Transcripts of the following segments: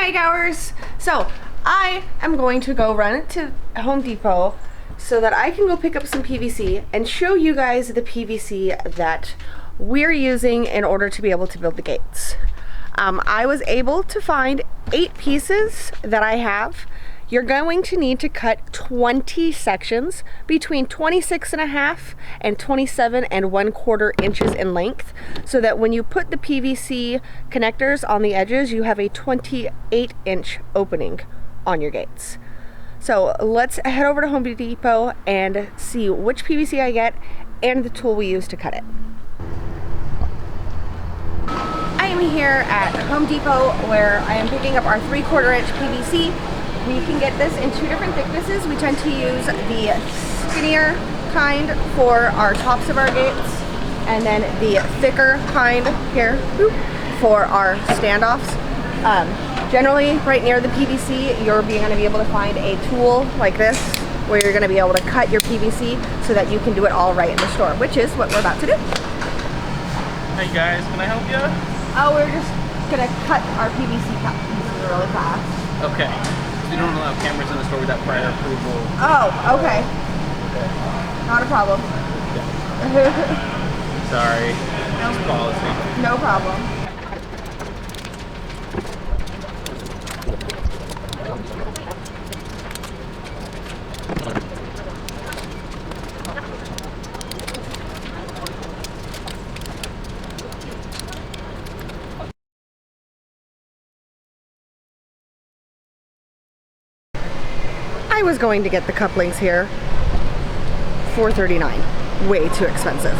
IGOWers. So I am going to go run to Home Depot so that I can go pick up some PVC and show you guys the PVC that we're using in order to be able to build the gates. I was able to find 8 pieces that I have. You're going to need to cut 20 sections between 26.5 and 27.25 inches in length, so that when you put the PVC connectors on the edges, you have a 28-inch opening on your gates. So let's head over to Home Depot and see which PVC I get and the tool we use to cut it. I am here at Home Depot where I am picking up our 3/4 inch PVC. We can get this in 2 different thicknesses. We tend to use the skinnier kind for our tops of our gates, and then the thicker kind here for our standoffs. Generally, right near the PVC, you're going to be able to find a tool like this where you're going to be able to cut your PVC so that you can do it all right in the store, which is what we're about to do. Hey guys, can I help you? Oh, we're just going to cut our PVC cut pieces really fast. Okay. We don't allow cameras in the store without prior approval. Oh, okay. Not a problem. Sorry. It's policy. No problem. I was going to get the couplings here. $4.39. Way too expensive.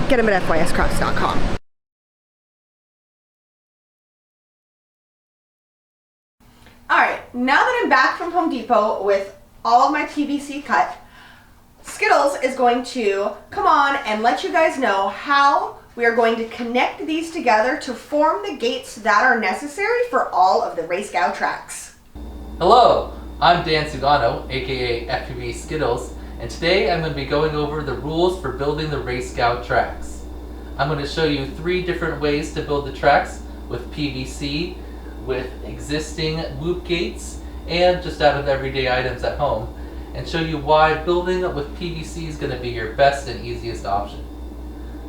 Get them at fyscrafts.com. Alright, now that I'm back from Home Depot with all of my PVC cut, Skittles is going to come on and let you guys know how we are going to connect these together to form the gates that are necessary for all of the RaceGOW tracks. Hello, I'm Dan Sugano, aka FPV Skittles, and today I'm going to be going over the rules for building the RaceGOW tracks. I'm going to show you 3 different ways to build the tracks with PVC, with existing loop gates, and just out of everyday items at home, and show you why building with PVC is going to be your best and easiest option.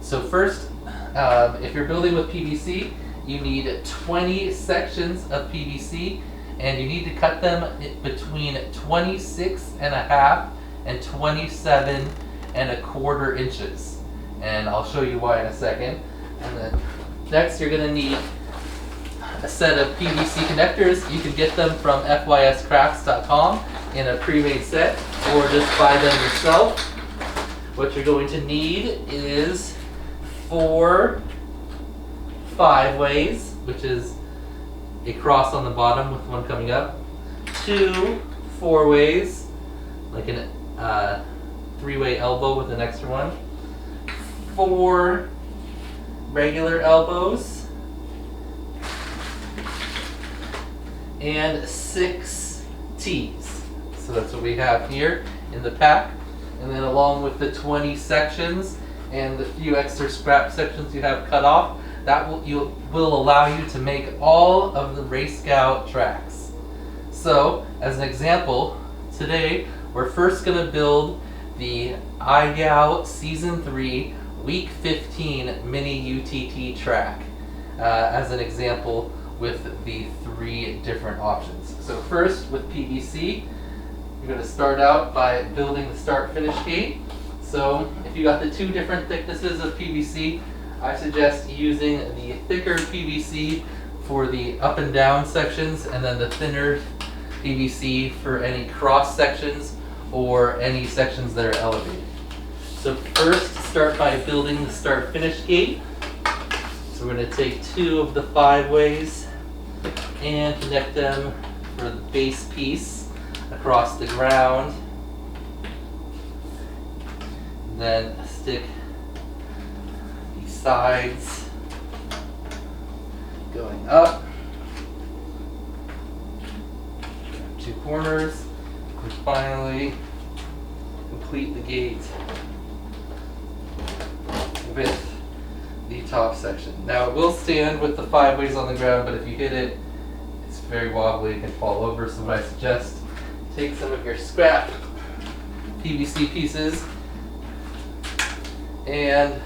So first, if you're building with PVC, you need 20 sections of PVC, and you need to cut them between 26.5 and 27.25 inches. And I'll show you why in a second. And then next you're going to need a set of PVC connectors. You can get them from fyscrafts.com in a pre-made set, or just buy them yourself. What you're going to need is 4 5-ways, which is a cross on the bottom with one coming up, 2 4-ways, like a 3-way elbow with an extra one, 4 regular elbows, and 6 T's. So that's what we have here in the pack. And then along with the 20 sections and the few extra scrap sections you have cut off, that will allow you to make all of the RaceGOW tracks. So, as an example, today we're first going to build the IGOW Season 3 Week 15 Mini UTT track as an example with the 3 different options. So first, with PVC, you're going to start out by building the start-finish gate. So if you got the 2 different thicknesses of PVC, I suggest using the thicker PVC for the up and down sections, and then the thinner PVC for any cross sections or any sections that are elevated. So first, start by building the start-finish gate. So we're going to take 2 of the 5-ways and connect them for the base piece across the ground. And then stick sides going up, 2 corners, and finally complete the gate with the top section. Now it will stand with the 5 ways on the ground, but if you hit it, it's very wobbly, it can fall over. So what I suggest, take some of your scrap PVC pieces and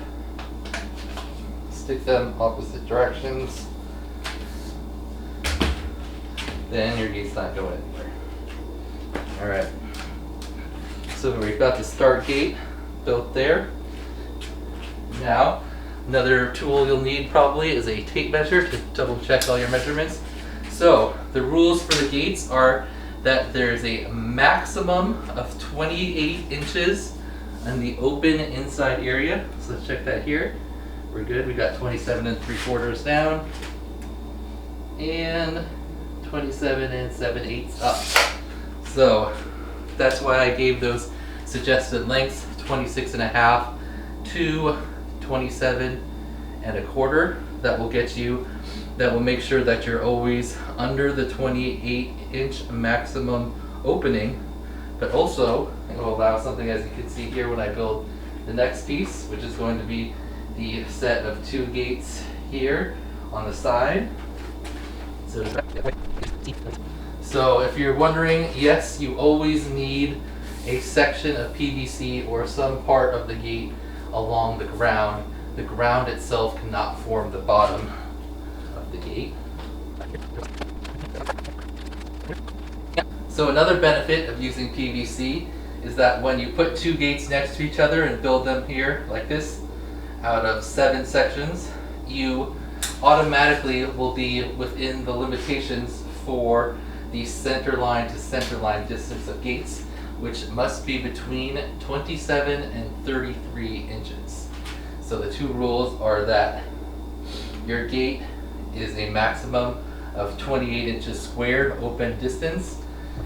stick them opposite directions. Then your gate's not going anywhere. Alright. So we've got the start gate built there. Now, another tool you'll need probably is a tape measure to double check all your measurements. So, the rules for the gates are that there's a maximum of 28 inches in the open inside area. So let's check that here. We're good. We got 27 3/4 down and 27 7/8 up. So that's why I gave those suggested lengths, 26.5 to 27.25. That will get you, that will make sure that you're always under the 28-inch maximum opening, but also it will allow something, as you can see here when I build the next piece, which is going to be the set of 2 gates here on the side. So if you're wondering, yes, you always need a section of PVC or some part of the gate along the ground. The ground itself cannot form the bottom of the gate. So another benefit of using PVC is that when you put 2 gates next to each other and build them here like this, out of 7 sections, you automatically will be within the limitations for the center line to center line distance of gates, which must be between 27 and 33 inches. So the 2 rules are that your gate is a maximum of 28 inches squared open distance,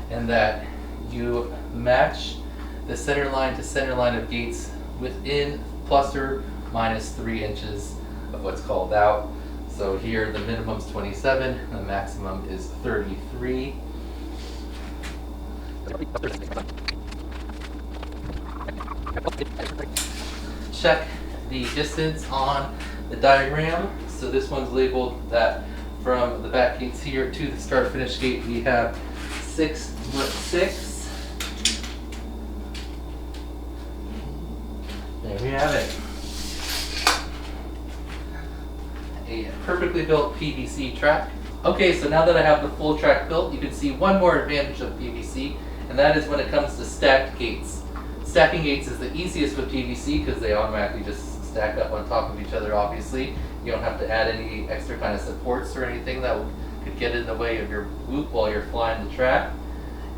and that you match the center line to center line of gates within plus or minus 3 inches of what's called out. So here the minimum is 27, and the maximum is 33. Check the distance on the diagram. So this one's labeled that from the back gates here to the start finish gate we have 6'6". There we have it. A perfectly built PVC track. Okay, so now that I have the full track built, you can see one more advantage of PVC, and that is when it comes to stacked gates. Stacking gates is the easiest with PVC because they automatically just stack up on top of each other, obviously. You don't have to add any extra kind of supports or anything that could get in the way of your loop while you're flying the track.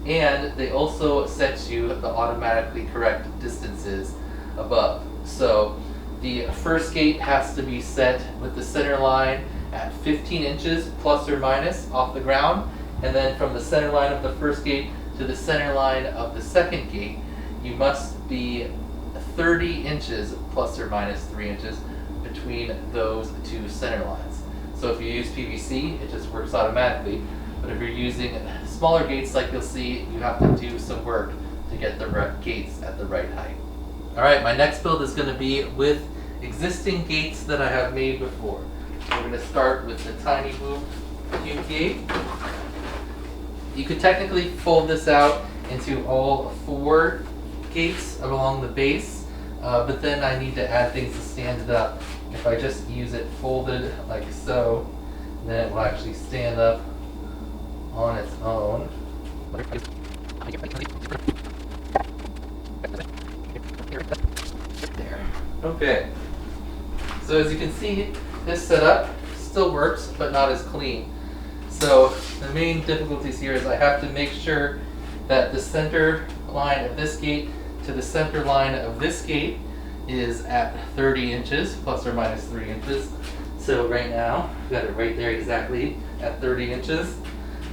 And they also set you the automatically correct distances above. So the first gate has to be set with the center line at 15 inches plus or minus off the ground, and then from the center line of the first gate to the center line of the second gate, you must be 30 inches plus or minus 3 inches between those 2 center lines. So if you use PVC, it just works automatically, but if you're using smaller gates like you'll see, you have to do some work to get the gates at the right height. Alright, my next build is going to be with existing gates that I have made before. We're going to start with the tiny boom cube gate. You could technically fold this out into all 4 gates along the base, but then I need to add things to stand it up. If I just use it folded like so, then it will actually stand up on its own. There. Okay. So as you can see, this setup still works, but not as clean. So the main difficulties here is I have to make sure that the center line of this gate to the center line of this gate is at 30 inches, plus or minus 3 inches. So right now, I've got it right there exactly at 30 inches.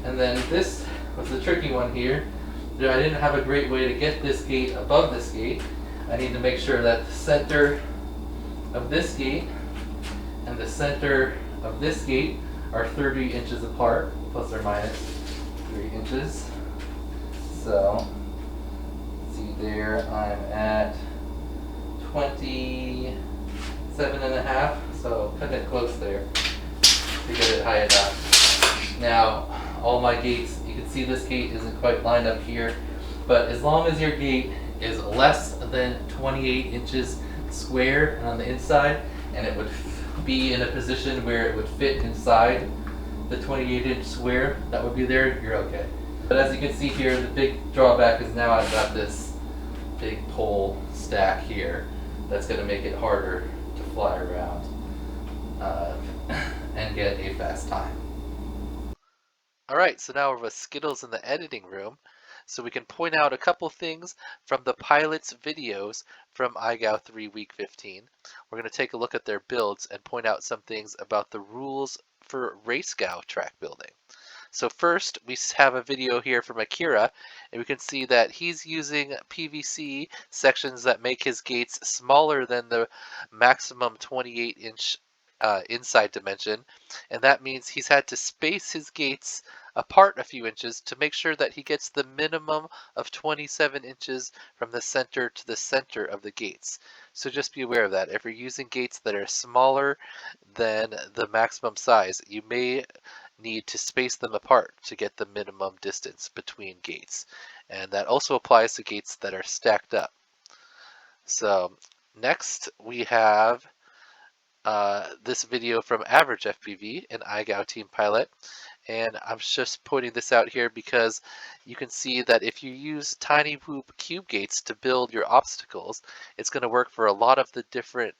And then this was the tricky one here. I didn't have a great way to get this gate above this gate. I need to make sure that the center of this gate and the center of this gate are 30 inches apart, plus or minus 3 inches. So, see there, I'm at 27.5, so cutting it close there to get it high enough. Now, all my gates. You can see this gate isn't quite lined up here, but as long as your gate is less than 28 inches square on the inside, and it would be in a position where it would fit inside the 28-inch square that would be there, you're okay. But as you can see here, the big drawback is now I've got this big pole stack here that's going to make it harder to fly around and get a fast time. Alright, so now we're with Skittles in the editing room, so we can point out a couple things from the pilot's videos from IGOW 3 Week 15. We're going to take a look at their builds and point out some things about the rules for RaceGOW track building. So first, we have a video here from Akira, and we can see that he's using PVC sections that make his gates smaller than the maximum 28-inch inside dimension, and that means he's had to space his gates apart a few inches to make sure that he gets the minimum of 27 inches from the center to the center of the gates. So just be aware of that. If you're using gates that are smaller than the maximum size, you may need to space them apart to get the minimum distance between gates. And that also applies to gates that are stacked up. So next we have this video from Average FPV, an IGOW team pilot. And I'm just pointing this out here because you can see that if you use tiny hoop cube gates to build your obstacles, it's going to work for a lot of the different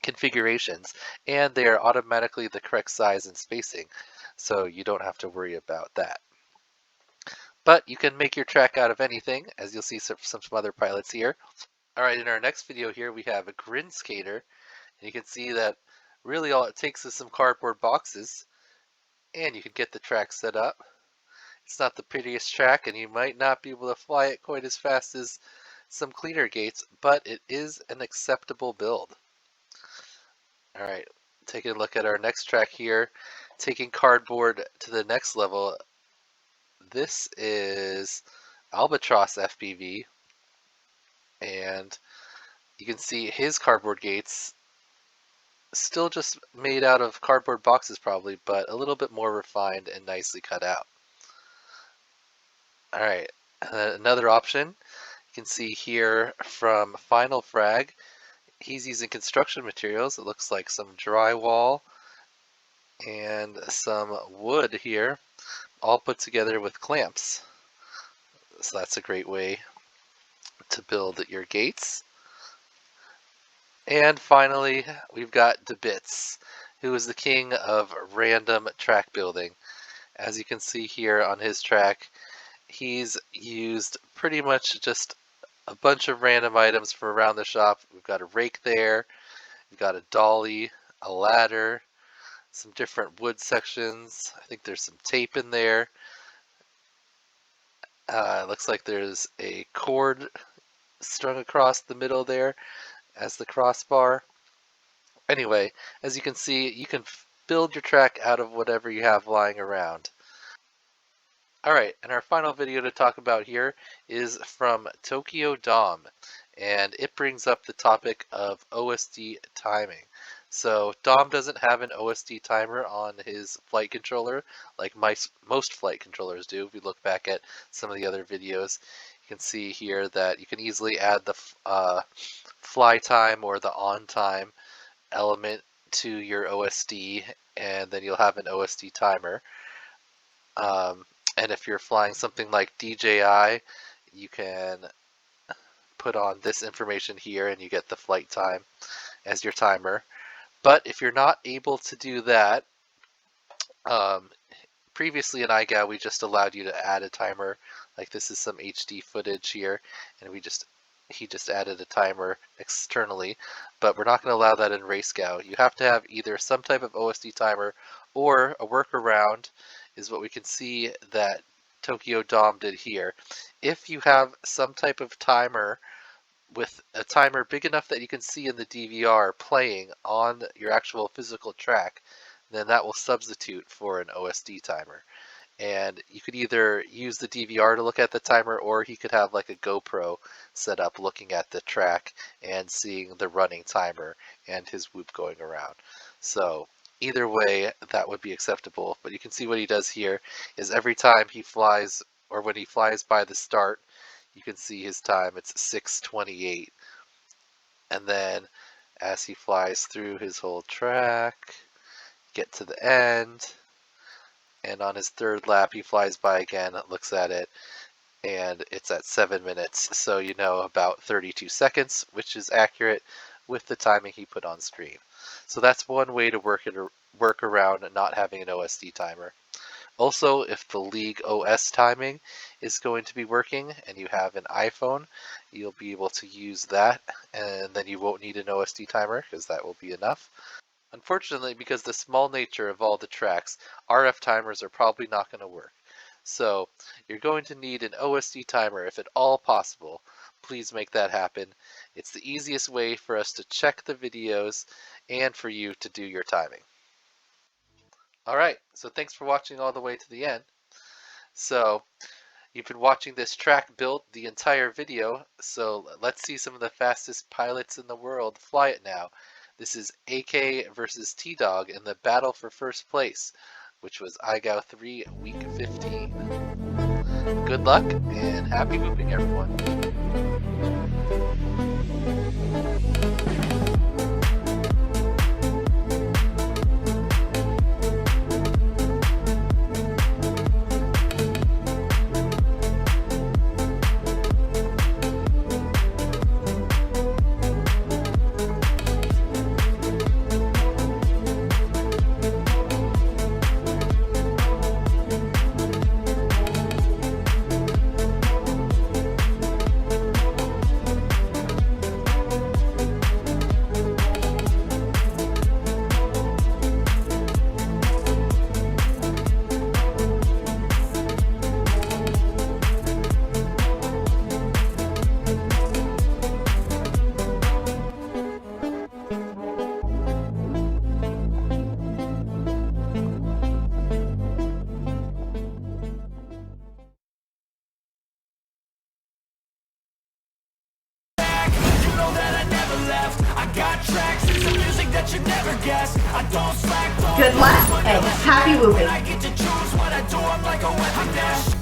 configurations, and they are automatically the correct size and spacing, so you don't have to worry about that. But you can make your track out of anything, as you'll see some other pilots here. Alright, in our next video here we have a Grin Skater, and you can see that really all it takes is some cardboard boxes, and you can get the track set up. It's not the prettiest track, and you might not be able to fly it quite as fast as some cleaner gates, but it is an acceptable build. Alright, taking a look at our next track here, taking cardboard to the next level. This is Albatross FPV, and you can see his cardboard gates still just made out of cardboard boxes probably, but a little bit more refined and nicely cut out. Alright, another option you can see here from Final Frag. He's using construction materials. It looks like some drywall and some wood here, all put together with clamps. So that's a great way to build your gates. And finally, we've got DeBits, who is the king of random track building. As you can see here on his track, he's used pretty much just a bunch of random items from around the shop. We've got a rake there, we've got a dolly, a ladder, some different wood sections. I think there's some tape in there. Looks like there's a cord strung across the middle there as the crossbar. Anyway, as you can see, you can build your track out of whatever you have lying around. Alright, and our final video to talk about here is from Tokyo Dom, and it brings up the topic of OSD timing. So Dom doesn't have an OSD timer on his flight controller like most flight controllers do. If we look back at some of the other videos, you can see here that you can easily add the fly time or the on time element to your OSD, and then you'll have an OSD timer. And if you're flying something like DJI, you can put on this information here and you get the flight time as your timer. But if you're not able to do that, previously in IGOW we just allowed you to add a timer. Like this is some HD footage here, and he just added a timer externally, but we're not going to allow that in RaceGOW. You have to have either some type of OSD timer, or a workaround is what we can see that Tokyo Dom did here. If you have some type of timer with a timer big enough that you can see in the DVR playing on your actual physical track, then that will substitute for an OSD timer. And you could either use the DVR to look at the timer, or he could have like a GoPro set up looking at the track and seeing the running timer and his whoop going around. So Either way, that would be acceptable. But you can see what he does here is every time he flies, or when he flies by the start, you can see his time. It's 6:28. And then as he flies through his whole track, get to the end, and on his third lap he flies by again, looks at it, and it's at 7 minutes, so you know about 32 seconds, which is accurate with the timing he put on screen. So that's one way to work around not having an OSD timer. Also, if the League OS timing is going to be working and you have an iPhone, you'll be able to use that, and then you won't need an OSD timer because that will be enough. Unfortunately, because the small nature of all the tracks, RF timers are probably not going to work. So you're going to need an OSD timer if at all possible. Please make that happen. It's the easiest way for us to check the videos and for you to do your timing. Alright, so thanks for watching all the way to the end. So you've been watching this track build the entire video, so let's see some of the fastest pilots in the world fly it now. This is AK versus T-Dog in the battle for first place, which was IGOW 3 week 15. Good luck and happy whooping, everyone. Good luck and happy whooping. I get to choose what I do, I'm like a weapon dash.